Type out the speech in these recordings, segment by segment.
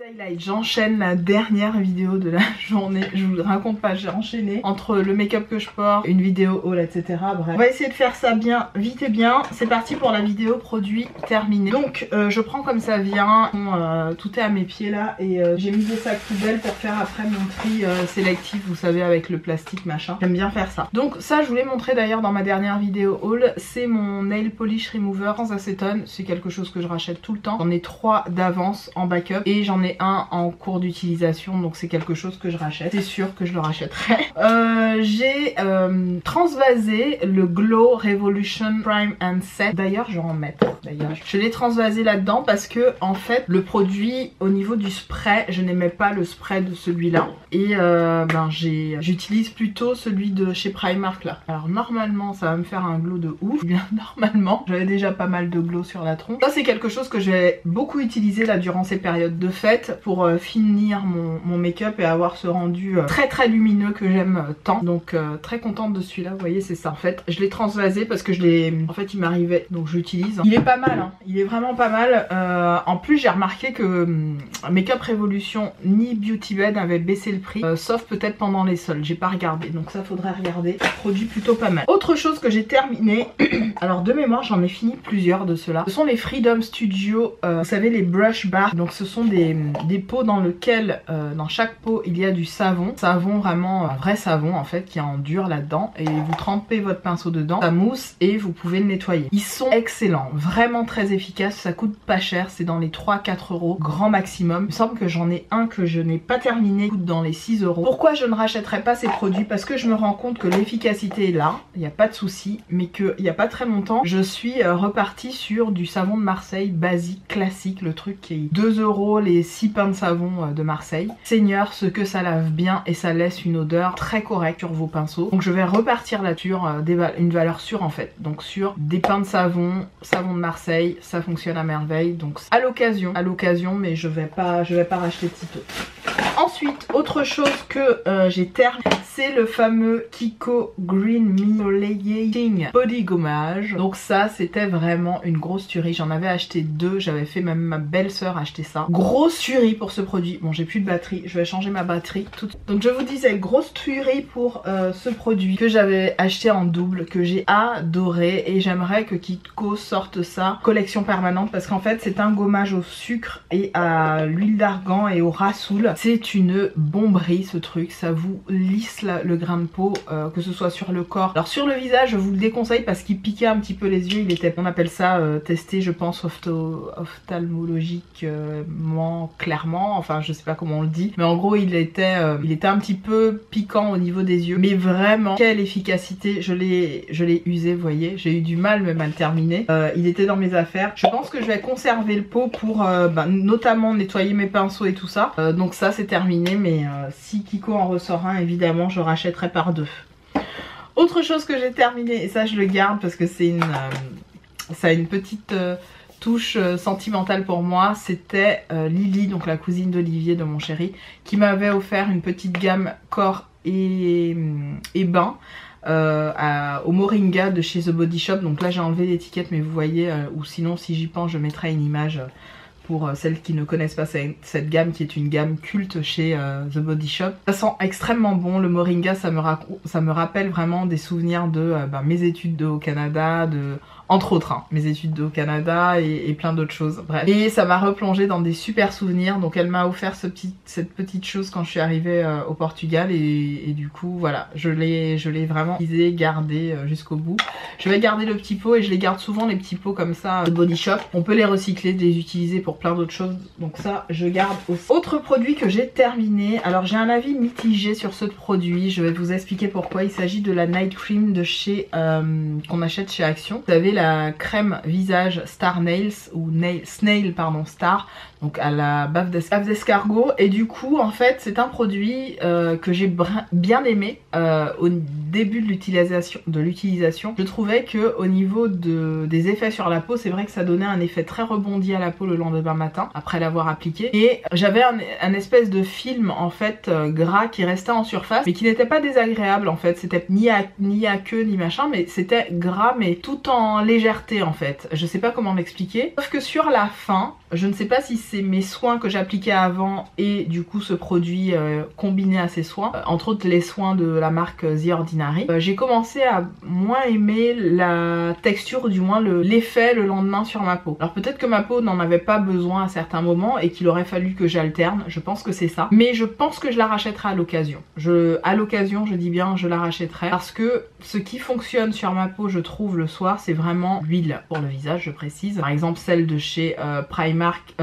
highlights, j'enchaîne la dernière vidéo de la journée. Je vous raconte pas, j'ai enchaîné entre le make-up que je porte, une vidéo haul, etc. Bref, on va essayer de faire ça bien, vite et bien. C'est parti pour la vidéo produit terminée. Donc je prends comme ça vient, tout est à mes pieds là et j'ai mis des sacs poubelles pour faire après mon tri sélectif, vous savez, avec le plastique machin. J'aime bien faire ça. Donc ça je vous l'ai montré d'ailleurs dans ma dernière vidéo haul, c'est mon nail polish remover sans acétone. C'est quelque chose que je rachète tout le temps. J'en ai 3 d'avance en backup et j'en ai un en cours d'utilisation, donc c'est quelque chose que je rachète. C'est sûr que je le rachèterai. J'ai transvasé le Glow Revolution Prime and Set. D'ailleurs je vais en mettre. D'ailleurs je l'ai transvasé là-dedans parce que en fait le produit au niveau du spray, je n'aimais pas le spray de celui-là et j'utilise plutôt celui de chez Primark là. Alors normalement ça va me faire un glow de ouf. Bien normalement j'avais déjà pas mal de glow sur la tronche. Ça c'est quelque chose que j'ai beaucoup utilisé là durant ces périodes de fête pour finir mon make-up et avoir ce rendu très lumineux que j'aime tant. Donc très contente de celui-là, vous voyez c'est ça en fait. Je l'ai transvasé parce que en fait il m'arrivait, donc je l'utilise. Il est pas mal hein. Il est vraiment pas mal. En plus j'ai remarqué que Makeup Revolution ni Beauty Bed avaient baissé le prix, sauf peut-être pendant les soldes, j'ai pas regardé, donc ça faudrait regarder. Produit plutôt pas mal. Autre chose que j'ai terminé, alors de mémoire j'en ai fini plusieurs de ceux-là, ce sont les Freedom Studio, vous savez les brush bars, donc ce sont des pots dans lesquels, dans chaque pot il y a du savon, vraiment un vrai savon en fait qui est en dur là-dedans, et vous trempez votre pinceau dedans, ça mousse et vous pouvez le nettoyer. Ils sont excellents, vraiment très efficaces, ça coûte pas cher, c'est dans les 3-4 euros grand maximum. Il me semble que j'en ai un que je n'ai pas terminé, coûte dans les 6 euros. Pourquoi je ne rachèterais pas ces produits? Parce que je me rends compte que l'efficacité est là, il n'y a pas de souci, mais qu'il n'y a pas très longtemps, je suis repartie sur du savon de Marseille basique, classique, le truc qui est 2 euros les 6 pains de savon de Marseille. Seigneur, ce que ça lave bien et ça laisse une odeur très correcte sur vos pinceaux. Donc je vais repartir là sur une valeur sûre en fait. Donc sur des pains de savon, savon de Marseille, ça fonctionne à merveille. Donc à l'occasion, mais je vais pas racheter de sitôt. Ensuite, autre chose que j'ai terminé, c'est le fameux Kiko Green Melating Body Gommage. Donc ça, c'était vraiment une grosse tuerie. J'en avais acheté 2, j'avais fait même ma belle-sœur acheter ça. Grosse tuerie pour ce produit. Bon, j'ai plus de batterie, je vais changer ma batterie. Donc je vous disais, grosse tuerie pour ce produit que j'avais acheté en double, que j'ai adoré. Et j'aimerais que Kiko sorte ça, collection permanente, parce qu'en fait, c'est un gommage au sucre et à l'huile d'argan et au rassoul. C'est une bomberie ce truc, ça vous lisse le grain de peau, que ce soit sur le corps. Alors sur le visage je vous le déconseille parce qu'il piquait un petit peu les yeux, il était, on appelle ça testé je pense ophtalmologiquement clairement, enfin je sais pas comment on le dit, mais en gros il était un petit peu piquant au niveau des yeux, mais vraiment quelle efficacité, je l'ai usé, vous voyez, j'ai eu du mal même à le terminer, il était dans mes affaires. Je pense que je vais conserver le pot pour notamment nettoyer mes pinceaux et tout ça, donc ça c'est terminé, mais si Kiko en ressort un, évidemment je rachèterai par 2. Autre chose que j'ai terminé, et ça je le garde parce que c'est ça a une petite touche sentimentale pour moi, c'était Lily, donc la cousine d'Olivier de mon chéri, qui m'avait offert une petite gamme corps et bain au Moringa de chez The Body Shop. Donc là j'ai enlevé l'étiquette, mais vous voyez, ou sinon si j'y pense je mettrai une image pour celles qui ne connaissent pas cette gamme, qui est une gamme culte chez The Body Shop. Ça sent extrêmement bon, le Moringa, ça me rappelle vraiment des souvenirs de mes études au Canada, entre autres, hein, mes études au Canada et plein d'autres choses, bref. Et ça m'a replongé dans des super souvenirs, donc elle m'a offert cette petite chose quand je suis arrivée au Portugal et du coup voilà, je l'ai vraiment utilisé, gardé jusqu'au bout. Je vais garder le petit pot et je les garde souvent les petits pots comme ça de Body Shop. On peut les recycler, les utiliser pour plein d'autres choses, donc ça je garde aussi. Autre produit que j'ai terminé, alors j'ai un avis mitigé sur ce produit, je vais vous expliquer pourquoi. Il s'agit de la Night Cream de chez qu'on achète chez Action. Vous savez, la crème visage Star Nails ou Snail pardon Star, donc à la bave d'escargot, et du coup en fait c'est un produit que j'ai bien aimé au début de l'utilisation. Je trouvais que au niveau des effets sur la peau, c'est vrai que ça donnait un effet très rebondi à la peau le lendemain matin après l'avoir appliqué, et j'avais un espèce de film en fait gras qui restait en surface mais qui n'était pas désagréable en fait, c'était ni à queue ni machin, mais c'était gras mais tout en légèreté en fait, je sais pas comment m'expliquer, sauf que sur la fin Je ne sais pas si c'est mes soins que j'appliquais avant et du coup ce produit combiné à ces soins, entre autres les soins de la marque The Ordinary. J'ai commencé à moins aimer la texture, ou du moins l'effet le lendemain sur ma peau. Alors peut-être que ma peau n'en avait pas besoin à certains moments et qu'il aurait fallu que j'alterne, je pense que c'est ça. Mais je pense que je la rachèterai à l'occasion. À l'occasion, je dis bien je la rachèterai parce que ce qui fonctionne sur ma peau, je trouve le soir, c'est vraiment l'huile pour le visage, je précise. Par exemple celle de chez Primark,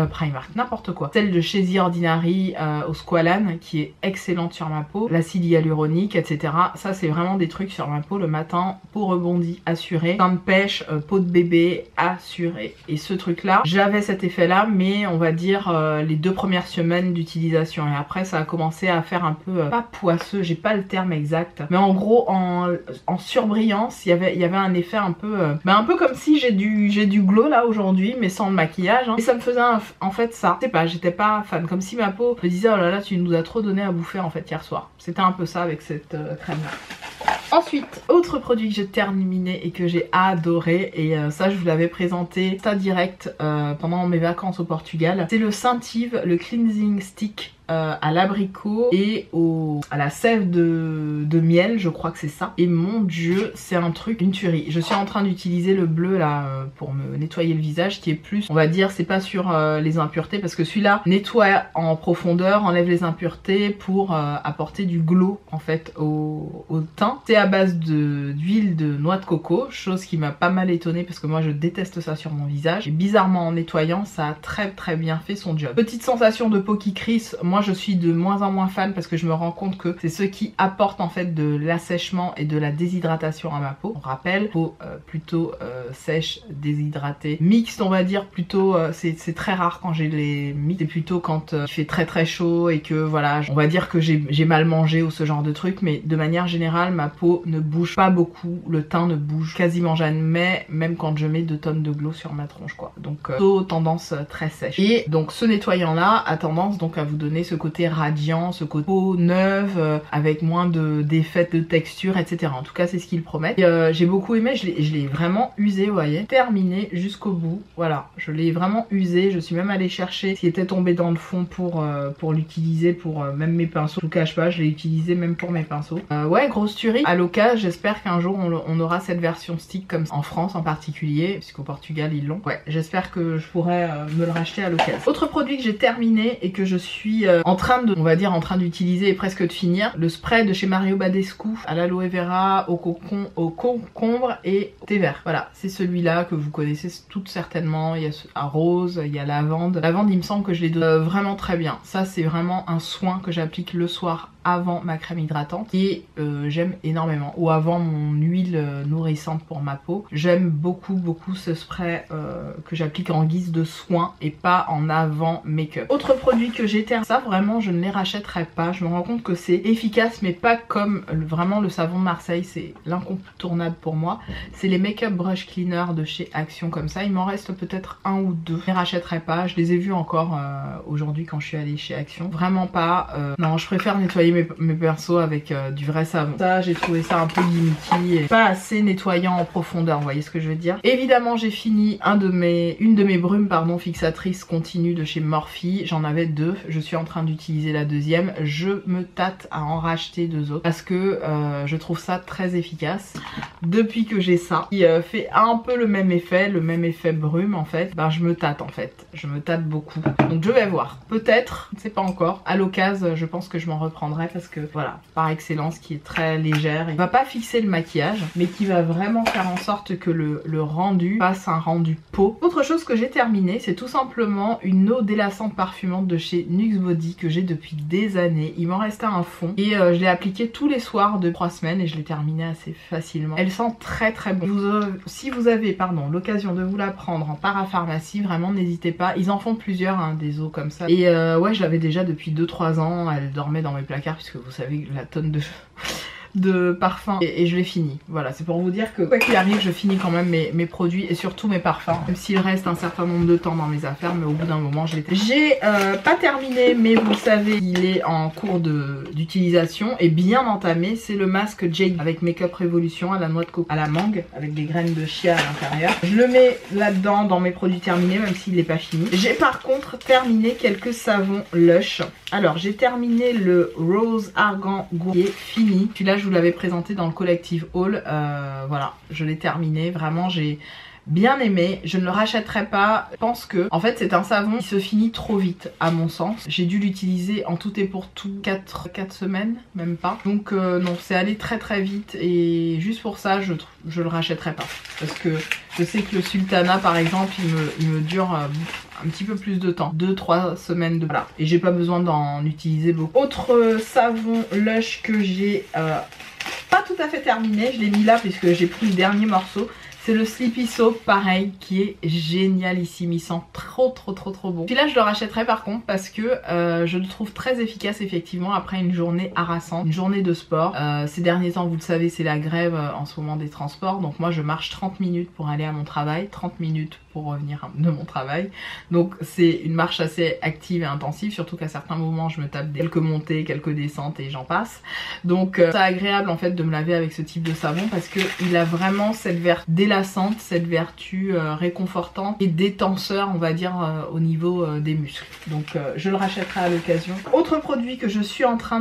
n'importe quoi. Celle de chez The Ordinary au squalane qui est excellente sur ma peau. L'acide hyaluronique, etc. Ça c'est vraiment des trucs sur ma peau le matin, peau rebondie assurée, teint de pêche, peau de bébé assurée. Et ce truc là, j'avais cet effet là, mais on va dire les 2 premières semaines d'utilisation. Et après ça a commencé à faire un peu, pas poisseux, j'ai pas le terme exact, mais en gros en surbrillance, il y avait un effet un peu, un peu comme si j'ai du glow là aujourd'hui, mais sans le maquillage. Hein. Et ça me faisait en fait ça. Je sais pas, j'étais pas fan, comme si ma peau me disait oh là là tu nous as trop donné à bouffer en fait hier soir. C'était un peu ça avec cette crème là. Ensuite, autre produit que j'ai terminé et que j'ai adoré, et ça je vous l'avais présenté ça direct pendant mes vacances au Portugal, c'est le Scentive, le Cleansing Stick à l'abricot et à la sève de miel, je crois que c'est ça. Et mon dieu, c'est un truc, une tuerie. Je suis en train d'utiliser le bleu là pour me nettoyer le visage, qui est plus, on va dire, c'est pas sur les impuretés, parce que celui-là nettoie en profondeur, enlève les impuretés pour apporter du glow en fait au teint. C'est à base d'huile de noix de coco, chose qui m'a pas mal étonnée parce que moi je déteste ça sur mon visage. Et bizarrement en nettoyant, ça a très bien fait son job. Petite sensation de peau qui crisse, moi je suis de moins en moins fan parce que je me rends compte que c'est ce qui apporte en fait de l'assèchement et de la déshydratation à ma peau. On rappelle, peau plutôt sèche, déshydratée, mixte on va dire plutôt, c'est très rare quand j'ai les mixtes, c'est plutôt quand il fait très chaud et que voilà, on va dire que j'ai mal mangé ou ce genre de truc, mais de manière générale ma peau ne bouge pas beaucoup, le teint ne bouge quasiment jamais, même quand je mets 2 tonnes de glow sur ma tronche quoi. Donc plutôt tendance très sèche. Et donc ce nettoyant là a tendance donc à vous donner ce côté radiant, ce côté peau neuve, avec moins d'effets de texture, etc. En tout cas c'est ce qu'ils promettent. J'ai beaucoup aimé, je l'ai vraiment usé, vous voyez, terminé jusqu'au bout. Voilà, je l'ai vraiment usé, je suis même allée chercher ce qui était tombé dans le fond pour l'utiliser pour même mes pinceaux. Je vous cache pas, je l'ai utilisé même pour mes pinceaux. Ouais, grosse tuerie. À l'occasion, j'espère qu'un jour on aura cette version stick comme ça, en France en particulier, puisqu'au Portugal ils l'ont. Ouais, j'espère que je pourrai me le racheter à l'occasion. Autre produit que j'ai terminé et que je suis en train d'utiliser et presque de finir, le spray de chez Mario Badescu à l'aloe vera, au concombre et au thé vert. Voilà, c'est celui-là que vous connaissez toutes certainement. Il y a à rose, il y a lavande. Lavande, il me semble que je l'ai donné vraiment très bien. Ça, c'est vraiment un soin que j'applique le soir avant ma crème hydratante et j'aime énormément, ou avant mon huile nourrissante pour ma peau. J'aime beaucoup ce spray que j'applique en guise de soin et pas en avant make-up. Autre produit que j'ai terminé, ça vraiment je ne les rachèterai pas, je me rends compte que c'est efficace mais pas comme vraiment le savon de Marseille, c'est l'incontournable pour moi. C'est les make-up brush cleaner de chez Action comme ça, il m'en reste peut-être 1 ou 2. Je ne les rachèterai pas, je les ai vus encore aujourd'hui quand je suis allée chez Action. Vraiment pas, non je préfère nettoyer mes pinceaux avec du vrai savon. Ça j'ai trouvé ça un peu gimmicky et pas assez nettoyant en profondeur, vous voyez ce que je veux dire. Évidemment j'ai fini une de mes brumes fixatrices continues de chez Morphe. J'en avais 2, je suis en train d'utiliser la deuxième. Je me tâte à en racheter 2 autres parce que je trouve ça très efficace. Depuis que j'ai ça, qui fait un peu le même effet brume en fait, ben je me tâte en fait, je me tâte beaucoup. Donc je vais voir, peut-être, je ne sais pas encore, à l'occasion je pense que je m'en reprendrai parce que voilà, par excellence, qui est très légère, il va pas fixer le maquillage mais qui va vraiment faire en sorte que le rendu fasse un rendu peau. Autre chose que j'ai terminé, c'est tout simplement une eau délassante parfumante de chez Nuxe Body que j'ai depuis des années. Il m'en restait un fond et je l'ai appliqué tous les soirs de 3 semaines et je l'ai terminé assez facilement. Elle sent très bon. Si vous avez l'occasion de vous la prendre en parapharmacie, vraiment n'hésitez pas. Ils en font plusieurs hein, des eaux comme ça. Et ouais, je l'avais déjà depuis 2-3 ans. Elle dormait dans mes placards puisque vous savez la tonne de de parfum et je l'ai fini. Voilà, c'est pour vous dire que quoi qu'il arrive, je finis quand même mes produits et surtout mes parfums. Même s'il reste un certain nombre de temps dans mes affaires, mais au bout d'un moment, j'ai pas terminé, mais vous le savez, il est en cours d'utilisation et bien entamé. C'est le masque Jade avec Makeup Revolution à la noix de coco, à la mangue, avec des graines de chia à l'intérieur. Je le mets là-dedans dans mes produits terminés, même s'il n'est pas fini. J'ai par contre terminé quelques savons Lush. Alors, j'ai terminé le Rose Argan qui est fini. Celui-là, je vous l'avais présenté dans le collective haul. Voilà, je l'ai terminé. Vraiment, j'ai bien aimé. Je ne le rachèterai pas. Je pense que, en fait, c'est un savon qui se finit trop vite, à mon sens. J'ai dû l'utiliser en tout et pour tout 4 semaines, même pas. Donc, non, c'est allé très très vite. Et juste pour ça, je le rachèterai pas. Parce que je sais que le Sultana, par exemple, il me dure un petit peu plus de temps, 2-3 semaines de voilà. Et j'ai pas besoin d'en utiliser beaucoup. Autre savon Lush que j'ai pas tout à fait terminé, je l'ai mis là puisque j'ai pris le dernier morceau. C'est le Sleepy Soap, pareil, qui est génialissime. Il sent trop bon. Puis là, je le rachèterai par contre parce que je le trouve très efficace effectivement après une journée harassante, une journée de sport. Ces derniers temps, vous le savez, c'est la grève en ce moment des transports. Donc moi, je marche 30 minutes pour aller à mon travail, 30 minutes pour revenir de mon travail. Donc c'est une marche assez active et intensive, surtout qu'à certains moments, je me tape quelques montées, quelques descentes et j'en passe. Donc c'est agréable en fait de me laver avec ce type de savon parce que il a vraiment cette vertu délassante, cette vertu réconfortante et détenseur, on va dire, au niveau des muscles. Donc je le rachèterai à l'occasion. Autre produit que je suis en train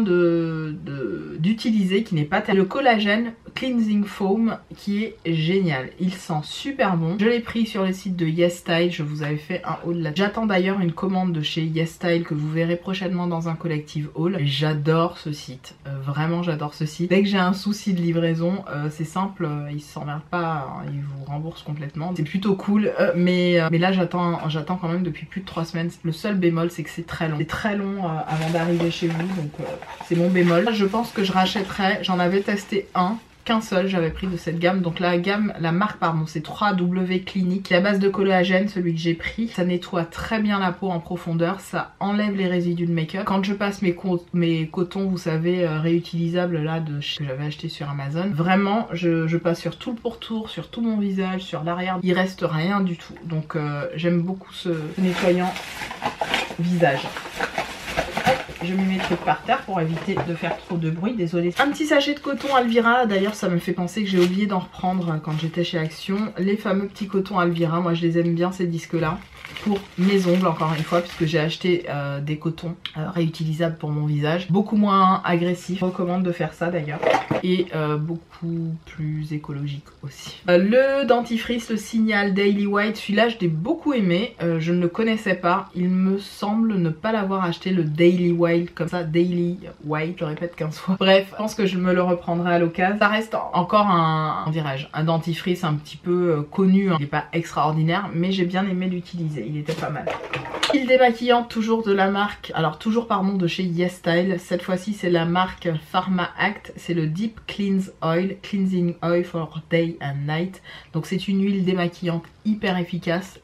d'utiliser qui n'est pas le collagène Cleansing Foam qui est génial. Il sent super bon. Je l'ai pris sur le site de YesStyle, je vous avais fait un haul là. J'attends d'ailleurs une commande de chez YesStyle que vous verrez prochainement dans un collective haul. J'adore ce site, vraiment j'adore ce site. Dès que j'ai un souci de livraison, c'est simple, ils s'emmerdent pas, hein, ils vous remboursent complètement. C'est plutôt cool, mais là j'attends quand même depuis plus de 3 semaines. Le seul bémol c'est que c'est très long. C'est très long avant d'arriver chez vous, donc c'est mon bémol. Je pense que je rachèterai, j'en avais testé qu'un seul j'avais pris de cette gamme. Donc la marque pardon, c'est 3W Clinique. La base de collagène, celui que j'ai pris, ça nettoie très bien la peau en profondeur, ça enlève les résidus de make-up. Quand je passe mes cotons, vous savez, réutilisables là que j'avais acheté sur Amazon, vraiment je passe sur tout le pourtour, sur tout mon visage, sur l'arrière, il reste rien du tout. Donc j'aime beaucoup ce nettoyant visage. Je mets mes trucs par terre pour éviter de faire trop de bruit, désolée. Un petit sachet de coton Alvira, d'ailleurs ça me fait penser que j'ai oublié d'en reprendre quand j'étais chez Action. Les fameux petits cotons Alvira, moi je les aime bien ces disques là. Pour mes ongles encore une fois, puisque j'ai acheté des cotons réutilisables pour mon visage. Beaucoup moins agressif, je recommande de faire ça d'ailleurs. Et beaucoup plus écologique aussi. Le dentifrice, le Signal Daily White, celui-là je l'ai beaucoup aimé. Je ne le connaissais pas, il me semble ne pas l'avoir acheté, le Daily White comme ça, Daily White, je le répète 15 fois. Bref, je pense que je me le reprendrai à l'occasion. Ça reste encore un dentifrice un petit peu connu, hein. Il n'est pas extraordinaire, mais j'ai bien aimé l'utiliser. Il était pas mal. Huile démaquillante toujours de la marque, alors toujours pardon de chez YesStyle. Cette fois-ci c'est la marque Pharma Act, c'est le Deep Cleanse Oil, Cleansing Oil for Day and Night. Donc c'est une huile démaquillante hyper efficace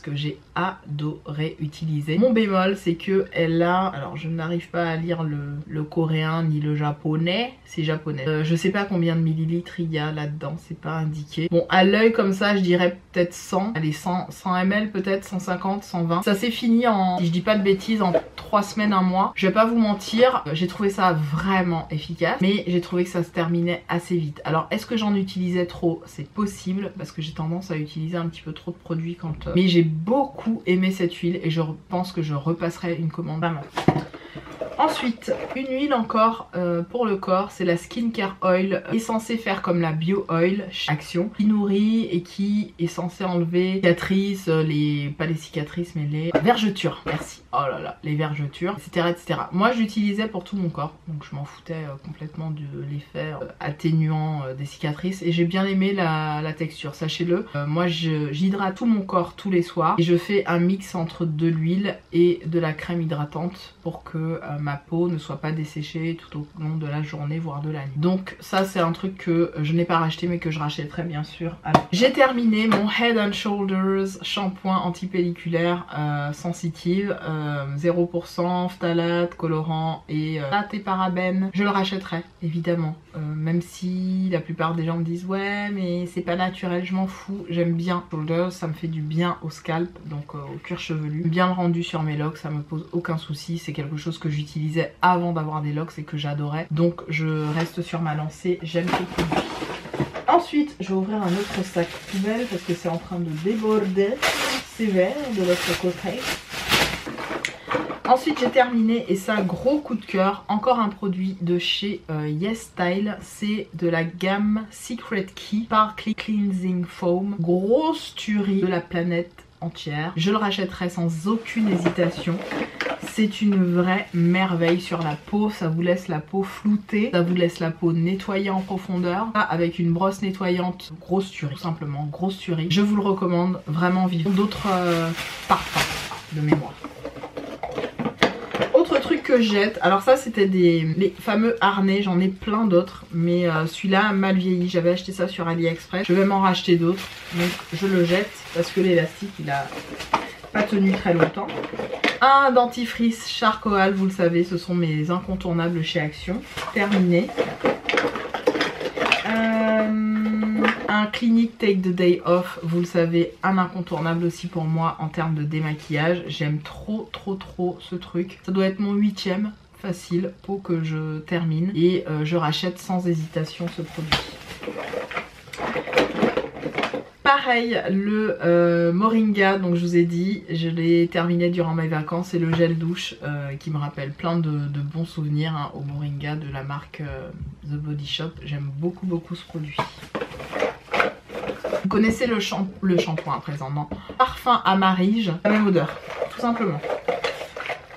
que j'ai adoré utiliser. Mon bémol c'est que elle a, alors je n'arrive pas à lire le coréen ni le japonais, c'est japonais. Je sais pas combien de millilitres il y a là-dedans, c'est pas indiqué. Bon, à l'œil comme ça je dirais peut-être 100, allez 100 ml peut-être, 150, 120. Ça s'est fini en, si je dis pas de bêtises, en 3 semaines, 1 mois. Je vais pas vous mentir, j'ai trouvé ça vraiment efficace, mais j'ai trouvé que ça se terminait assez vite. Alors est-ce que j'en utilisais trop? C'est possible parce que j'ai tendance à utiliser un petit peu trop de produits quand... Mais j'ai beaucoup aimé cette huile et je pense que je repasserai une commande vraiment. Ensuite, une huile encore pour le corps, c'est la Skincare Oil, est censée faire comme la Bio Oil chez Action, qui nourrit et qui est censée enlever les cicatrices, pas les cicatrices mais les vergetures, merci, oh là là, les vergetures, etc. Moi je l'utilisais pour tout mon corps, donc je m'en foutais complètement de l'effet atténuant des cicatrices et j'ai bien aimé la texture, sachez-le. Moi j'hydrate tout mon corps tous les soirs et je fais un mix entre de l'huile et de la crème hydratante pour que ma ma peau ne soit pas desséchée tout au long de la journée, voire de la nuit. Donc ça c'est un truc que je n'ai pas racheté mais que je rachèterai bien sûr. J'ai terminé mon Head and Shoulders shampoing anti-pelliculaire sensitive, 0% phtalate, colorant et parabènes. Je le rachèterai évidemment, même si la plupart des gens me disent ouais mais c'est pas naturel, je m'en fous. J'aime bien Shoulders, ça me fait du bien au scalp, donc au cuir chevelu. Bien le rendu sur mes locks, ça me pose aucun souci. C'est quelque chose que j'utilisais avant d'avoir des locks et que j'adorais. Donc je reste sur ma lancée, j'aime ce produit. Ensuite, je vais ouvrir un autre sac poubelle parce que c'est en train de déborder sévère de l'autre côté. Ensuite j'ai terminé et ça gros coup de cœur, encore un produit de chez YesStyle, c'est de la gamme Secret Key Sparkly Cleansing Foam, grosse tuerie de la planète entière. Je le rachèterai sans aucune hésitation. C'est une vraie merveille sur la peau, ça vous laisse la peau floutée, ça vous laisse la peau nettoyée en profondeur. Avec une brosse nettoyante, grosse tuerie, tout simplement, grosse tuerie. Je vous le recommande vraiment vivement. D'autres parfums de mémoire. Autre truc que je jette, alors ça c'était les fameux harnais, j'en ai plein d'autres, mais celui-là mal vieilli, j'avais acheté ça sur AliExpress, je vais m'en racheter d'autres, donc je le jette parce que l'élastique il a pas tenu très longtemps. Un dentifrice charcoal, vous le savez, ce sont mes incontournables chez Action, terminé. Un Clinique Take the Day Off, vous le savez, un incontournable aussi pour moi en termes de démaquillage. J'aime trop ce truc. Ça doit être mon 8e facile pour que je termine et je rachète sans hésitation ce produit. Pareil, le Moringa, donc je vous ai dit, je l'ai terminé durant mes vacances, c'est le gel douche qui me rappelle plein de bons souvenirs hein, au Moringa de la marque The Body Shop. J'aime beaucoup ce produit. Vous connaissez le shampoing à présent, non? Parfum à Marige, la même odeur, tout simplement.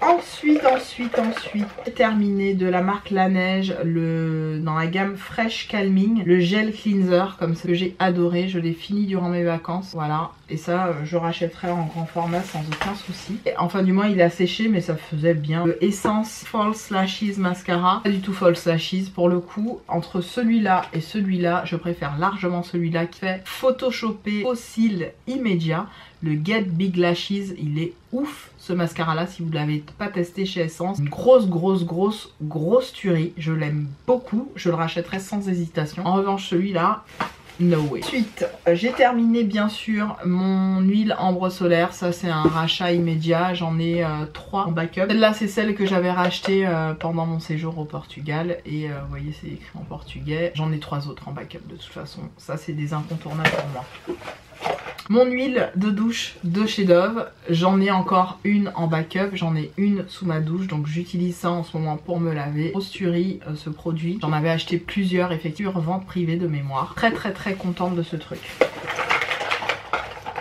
Ensuite, j'ai terminé de la marque La Neige, dans la gamme Fresh Calming, le gel cleanser, comme ça que j'ai adoré, je l'ai fini durant mes vacances, voilà. Et ça, je rachèterai en grand format sans aucun souci. Et enfin, du moins, il a séché, mais ça faisait bien. Le Essence False Lashes Mascara, pas du tout False Lashes pour le coup. Entre celui-là et celui-là, je préfère largement celui-là qui fait photoshopper aux cils immédiats. Le Get Big Lashes, il est ouf ce mascara là si vous ne l'avez pas testé chez Essence. Une grosse tuerie, je l'aime beaucoup, je le rachèterai sans hésitation. En revanche celui-là, no way. Ensuite, j'ai terminé bien sûr mon huile ambre solaire, ça c'est un rachat immédiat, j'en ai 3 en backup. Celle-là c'est celle que j'avais rachetée pendant mon séjour au Portugal et vous voyez c'est écrit en portugais. J'en ai 3 autres en backup de toute façon, ça c'est des incontournables pour moi. Mon huile de douche de chez Dove, j'en ai encore une en backup, j'en ai une sous ma douche, donc j'utilise ça en ce moment pour me laver. Grosse tuerie ce produit, j'en avais acheté plusieurs, effectivement, vente privée de mémoire. Très contente de ce truc.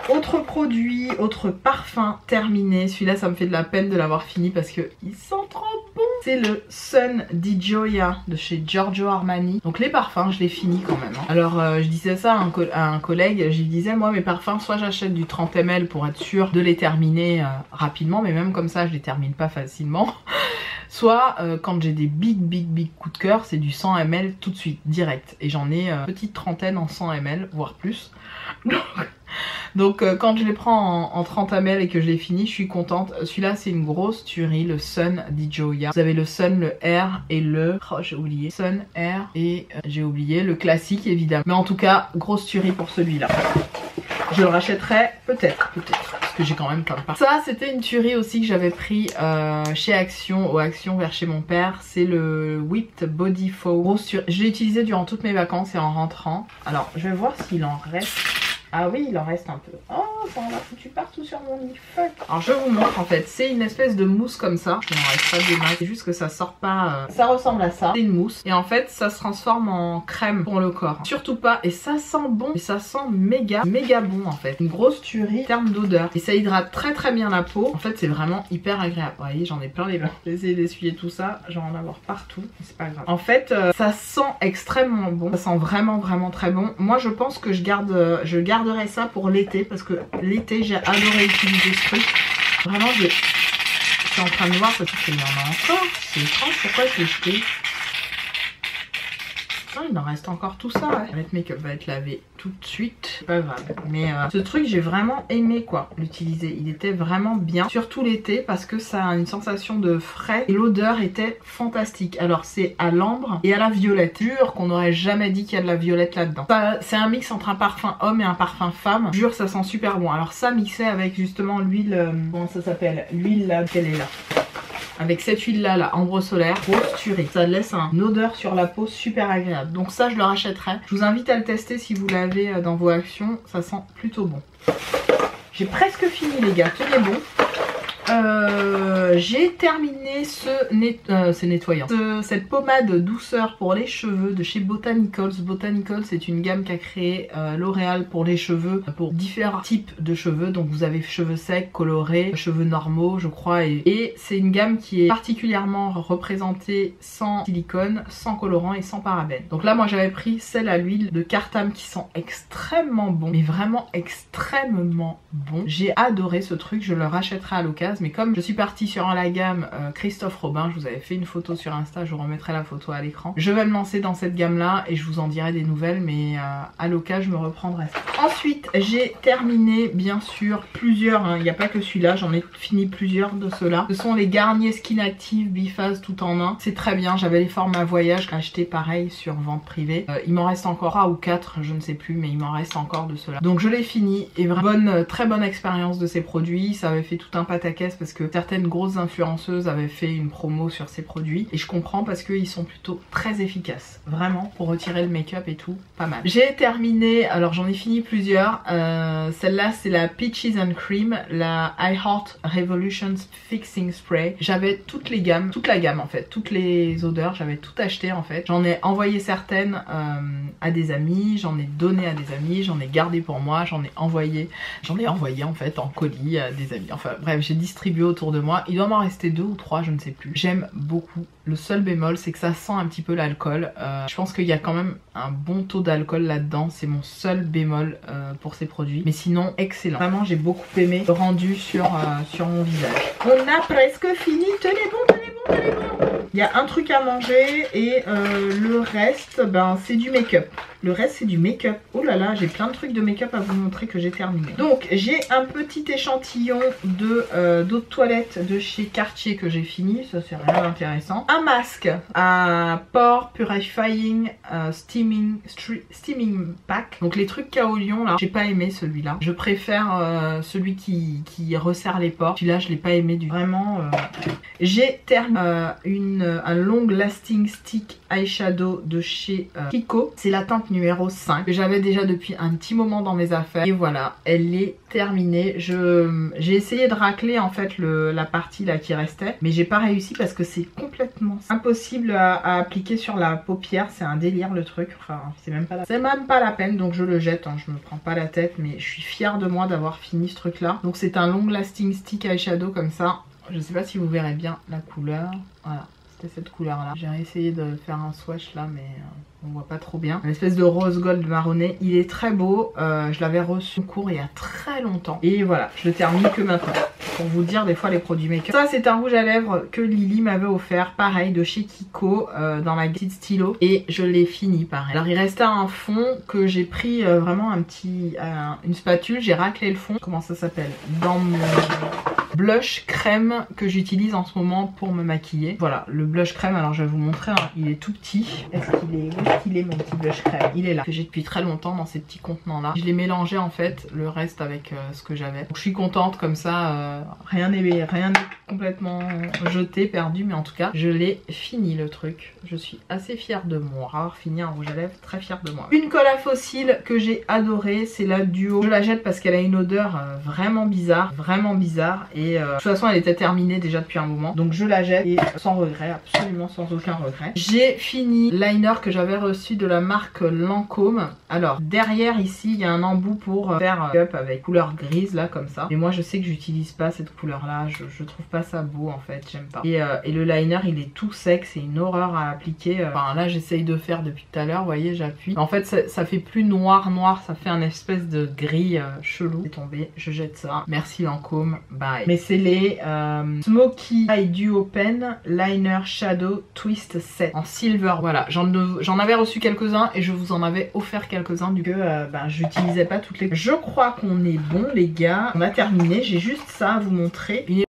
Autre produit, autre parfum terminé, celui-là ça me fait de la peine de l'avoir fini parce que il sent trop bon. C'est le Sun di Gioia de chez Giorgio Armani. Donc les parfums je les finis quand même hein. Alors je disais ça à un collègue, je lui disais moi mes parfums soit j'achète du 30 ml pour être sûre de les terminer rapidement, mais même comme ça je les termine pas facilement. Soit quand j'ai des big coups de cœur, c'est du 100 ml tout de suite, direct. Et j'en ai une petite trentaine en 100 ml, voire plus. Donc quand je les prends en 30 ml et que je les finis, je suis contente. Celui-là c'est une grosse tuerie, le Sun di Gioia. Vous avez le Sun, le Air et le... Oh j'ai oublié. Sun, Air et j'ai oublié le classique évidemment. Mais en tout cas, grosse tuerie pour celui-là. Je le rachèterai peut-être, parce que j'ai quand même plein de parfums. Ça c'était une tuerie aussi que j'avais pris chez Action, au Action vers chez mon père. C'est le Whipped Body Foam. Grosse tuerie. Je l'ai utilisé durant toutes mes vacances et en rentrant. Alors je vais voir s'il en reste. Ah oui, il en reste un peu. Oh, ça en a foutu partout sur mon lit. Fuck. Alors je vous montre en fait. C'est une espèce de mousse comme ça. Je n'en reste pas des masses. C'est juste que ça sort pas. Ça ressemble à ça. C'est une mousse. Et en fait, ça se transforme en crème pour le corps. Surtout pas. Et ça sent bon. Et ça sent méga bon en fait. Une grosse tuerie en termes d'odeur. Et ça hydrate très bien la peau. En fait, c'est vraiment hyper agréable. Vous voyez, j'en ai plein les mains. J'ai essayé d'essuyer tout ça. J'en en avoir partout. C'est pas grave. En fait, ça sent extrêmement bon. Ça sent vraiment très bon. Moi, je pense que je garderai ça pour l'été parce que l'été j'ai adoré utiliser ce truc. Vraiment je suis en train de voir parce qu'il y en a encore. C'est étrange, pourquoi je l'ai jeté? Oh, il en reste encore tout ça, ouais. Notre make-up va être lavé tout de suite, c'est pas grave. Mais ce truc, j'ai vraiment aimé quoi, l'utiliser. Il était vraiment bien, surtout l'été, parce que ça a une sensation de frais et l'odeur était fantastique. Alors c'est à l'ambre et à la violette. Jure qu'on n'aurait jamais dit qu'il y a de la violette là-dedans. C'est un mix entre un parfum homme et un parfum femme. Jure, ça sent super bon. Alors ça mixé avec justement l'huile, comment ça s'appelle? L'huile là, quelle est là? Avec cette huile là, la ambre solaire, rose turé. Ça laisse une odeur sur la peau super agréable. Donc ça, je le rachèterai. Je vous invite à le tester si vous l'avez dans vos actions. Ça sent plutôt bon. J'ai presque fini les gars, tenez bon. J'ai terminé c'est nettoyant. Cette pommade douceur pour les cheveux de chez Botanicals. Botanicals, c'est une gamme qu'a créée L'Oréal pour les cheveux, pour différents types de cheveux. Donc vous avez cheveux secs, colorés, cheveux normaux je crois. Et c'est une gamme qui est particulièrement représentée sans silicone, sans colorant et sans parabènes. Donc là moi j'avais pris celle à l'huile de Cartam qui sent extrêmement bon. Mais vraiment extrêmement bon. J'ai adoré ce truc, je le rachèterai à l'occasion. Mais comme je suis partie sur la gamme Christophe Robin, je vous avais fait une photo sur Insta, je vous remettrai la photo à l'écran. Je vais me lancer dans cette gamme là et je vous en dirai des nouvelles, mais à l'occasion je me reprendrai ça. Ensuite j'ai terminé bien sûr plusieurs, il n'y a pas que celui-là, j'en ai fini plusieurs de ceux-là. Ce sont les Garnier Skin Active Biphase tout en un. C'est très bien, j'avais les formats voyage achetés pareil sur vente privée. Il m'en reste encore 3 ou 4, je ne sais plus, mais il m'en reste encore de ceux-là. Donc je l'ai fini et vraiment très bonne expérience de ces produits. Ça avait fait tout un pataquès parce que certaines grosses influenceuses avaient fait une promo sur ces produits et je comprends parce qu'ils sont plutôt très efficaces, vraiment pour retirer le make-up et tout, pas mal. J'ai terminé, alors j'en ai fini plusieurs, celle-là c'est la Peaches and Cream, la I Heart Revolutions Fixing Spray. J'avais toutes les gammes, toute la gamme en fait, toutes les odeurs, j'avais tout acheté en fait. J'en ai envoyé certaines à des amis, j'en ai donné à des amis, j'en ai gardé pour moi, j'en ai envoyé en fait en colis à des amis, enfin bref j'ai distribué autour de moi. Il doit m'en rester 2 ou 3, je ne sais plus. J'aime beaucoup. Le seul bémol c'est que ça sent un petit peu l'alcool. Je pense qu'il y a quand même un bon taux d'alcool là-dedans. C'est mon seul bémol pour ces produits. Mais sinon excellent. Vraiment j'ai beaucoup aimé le rendu sur mon visage. On a presque fini. Tenez bon, tenez bon, tenez bon. Il y a un truc à manger et le reste ben c'est du make-up. Le reste c'est du make-up. Oh là là, j'ai plein de trucs de make-up à vous montrer que j'ai terminé. Donc j'ai un petit échantillon de d'eau de toilette de chez Cartier que j'ai fini. Ça c'est rien d'intéressant. Un masque à pore purifying steaming pack. Donc les trucs kaolion là, j'ai pas aimé celui-là. Je préfère celui qui resserre les pores. Celui-là je l'ai pas aimé du vraiment. J'ai terminé un long lasting stick eyeshadow de chez Kiko. C'est la teinte numéro 5 que j'avais déjà depuis un petit moment dans mes affaires. Et voilà, elle est terminée. J'ai essayé de racler en fait la partie là qui restait, mais j'ai pas réussi parce que c'est complètement impossible à appliquer sur la paupière. C'est un délire le truc. Enfin, c'est même pas la peine, donc je le jette. Hein. Je me prends pas la tête, mais je suis fière de moi d'avoir fini ce truc là. Donc c'est un long lasting stick eyeshadow comme ça. Je sais pas si vous verrez bien la couleur. Voilà, c'était cette couleur là. J'ai essayé de faire un swatch là, mais on voit pas trop bien. Une espèce de rose gold marronné. Il est très beau. Je l'avais reçu en cours il y a très longtemps. Et voilà, je le termine que maintenant. Pour vous dire des fois les produits make-up. Ça c'est un rouge à lèvres que Lily m'avait offert. Pareil de chez Kiko dans la petite stylo. Et je l'ai fini pareil. Alors il restait un fond que j'ai pris vraiment une spatule. J'ai raclé le fond. Comment ça s'appelle? Dans mon blush crème que j'utilise en ce moment pour me maquiller. Voilà, le blush crème, alors je vais vous montrer, hein. Il est tout petit. Où est-ce qu'il est mon petit blush crème? Il est là, que j'ai depuis très longtemps dans ces petits contenants là. Je l'ai mélangé en fait, le reste avec ce que j'avais. Je suis contente comme ça, rien n'est complètement jeté, perdu, mais en tout cas, je l'ai fini le truc. Je suis assez fière de moi. Avoir fini un rouge à lèvres, très fière de moi. Une colle à fossiles que j'ai adorée, c'est la Duo. Je la jette parce qu'elle a une odeur vraiment bizarre, et de toute façon elle était terminée déjà depuis un moment, donc je la jette et sans regret, absolument sans aucun regret. J'ai fini liner que j'avais reçu de la marque Lancôme. Alors derrière ici il y a un embout pour faire up avec couleur grise là comme ça, mais moi je sais que j'utilise pas cette couleur là, je trouve pas pas ça beau en fait, j'aime pas. Et le liner il est tout sec, c'est une horreur à appliquer. Enfin là j'essaye de faire depuis tout à l'heure, vous voyez j'appuie. En fait ça fait plus noir, ça fait un espèce de gris chelou. C'est tombé, je jette ça. Merci Lancôme, bye. Mais c'est les Smoky Eye Duo Pen Liner Shadow Twist Set en silver. Voilà, j'en avais reçu quelques-uns et je vous en avais offert quelques-uns du coup j'utilisais pas toutes les... Je crois qu'on est bon les gars, on a terminé, j'ai juste ça à vous montrer. Une